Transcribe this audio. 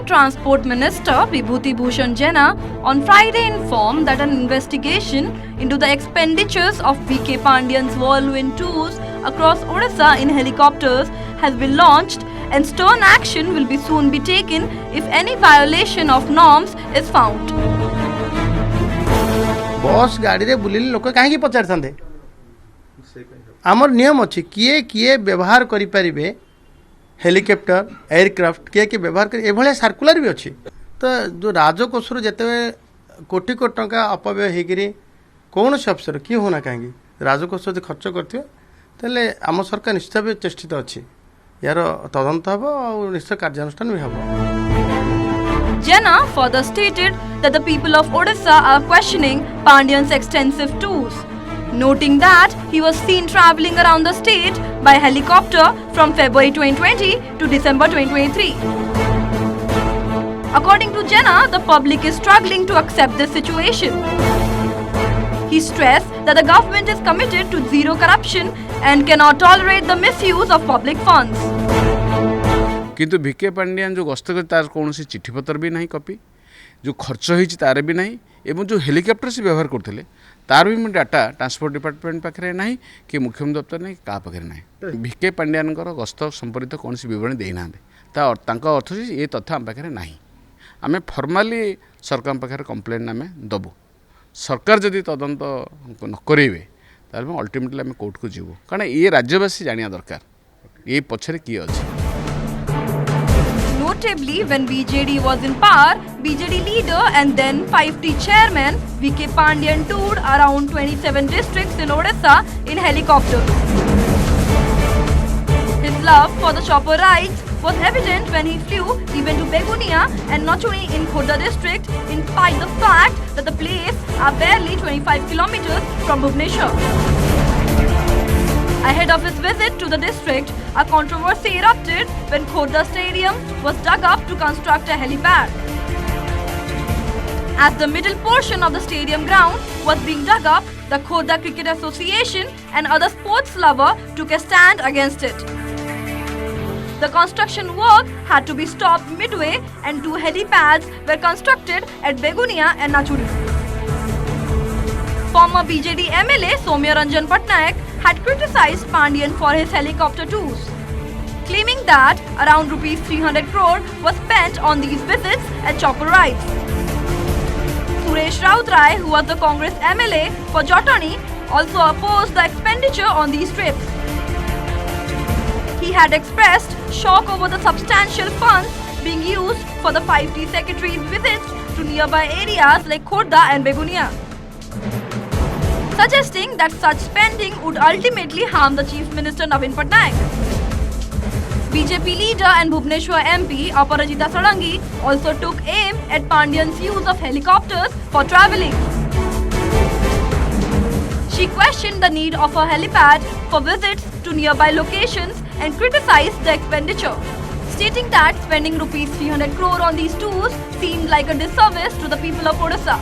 Odisha Transport Minister Vibhuti Bhushan Jena on Friday informed that an investigation into the expenditures of VK Pandian's whirlwind tours across Odisha in helicopters has been launched and stern action will be soon be taken if any violation of norms is found. बस गाड़ी रे बुलिले लोक कहीं पचार थांदे आमर नियम अच्छी किए किए व्यवहार करि परिबे हेलिकॉप्टर एयरक्राफ्ट किए किए व्यवहार कर एभले सर्कुलर भी अच्छी तो जो राजकोषर जिते कोटी कोटी टंका अपव्यय होकरी कौन से अफसर किए होना कहीं राजकोष जो खर्च करथियो तेले आम सरकार निश्चित भाव चेष्टित अच्छी यार तदंत हम और निश्चय कार्यानुष्ठान भी हम Jena further stated that the people of Odisha are questioning Pandian's extensive tours, noting that he was seen travelling around the state by helicopter from February 2020 to December 2023. According to Jena, the public is struggling to accept this situation. He stressed that the government is committed to zero corruption and cannot tolerate the misuse of public funds. किंतु VK Pandian जो गस्त कर तार कौन सी चिट्ठी पत्र भी नहीं कॉपी जो खर्च होती तार भी नहीं एवं जो हेलिकॉप्टर से व्यवहार करते तार भी डाटा ट्रांसपोर्ट डिपार्टमेंट पाखे ना कि मुख्यमंत्री दफ्तर नहीं क्या पाखे ना वीके पांडियान गस्त संपर्कित कौन विवरणी देना अर्थ ये तथ्य आम पाखे ना आम फर्माली सरकार पाखे कंप्लेन आम दबू सरकार जदि तदंत न करेंगे ताल अल्टीमेटली आम कोर्ट को जीवु कारण ये राज्यवासी जाना दरकार ये पछरे किए अच्छे. Notably, when BJD was in power, BJD leader and then 5T chairman VK Pandian toured around 27 districts in Odisha in helicopters. His love for the chopper rides was evident when he flew even to Begunia and Nachuri in Khurda district, in spite the fact that the place are barely 25 kilometers from Bhubaneswar. Ahead of his visit to the district, a controversy erupted when Khurda Stadium was dug up to construct a helipad. As the middle portion of the stadium ground was being dug up, the Khurda Cricket Association and other sports lovers took a stand against it. The construction work had to be stopped midway and two helipads were constructed at Begunia and Nachuri. Former BJD MLA Soumya Ranjan Patnaik had criticized Pandian for his helicopter tours, claiming that around rupees 300 crore was spent on these visits at chopper rides. Suresh Rautrai, who was the Congress MLA for Jotani, also opposed the expenditure on these trips. He had expressed shock over the substantial funds being used for the 5T secretary's visits to nearby areas like Khurda and Begunia, suggesting that such spending would ultimately harm the Chief Minister Navin Patnaik. BJP leader and Bhubaneswar MP Aparajita Sarangi also took aim at Pandian's use of helicopters for travelling. She questioned the need of a helipad for visits to nearby locations and criticized the expenditure, stating that spending rupees 300 crore on these tours seemed like a disservice to the people of Odisha.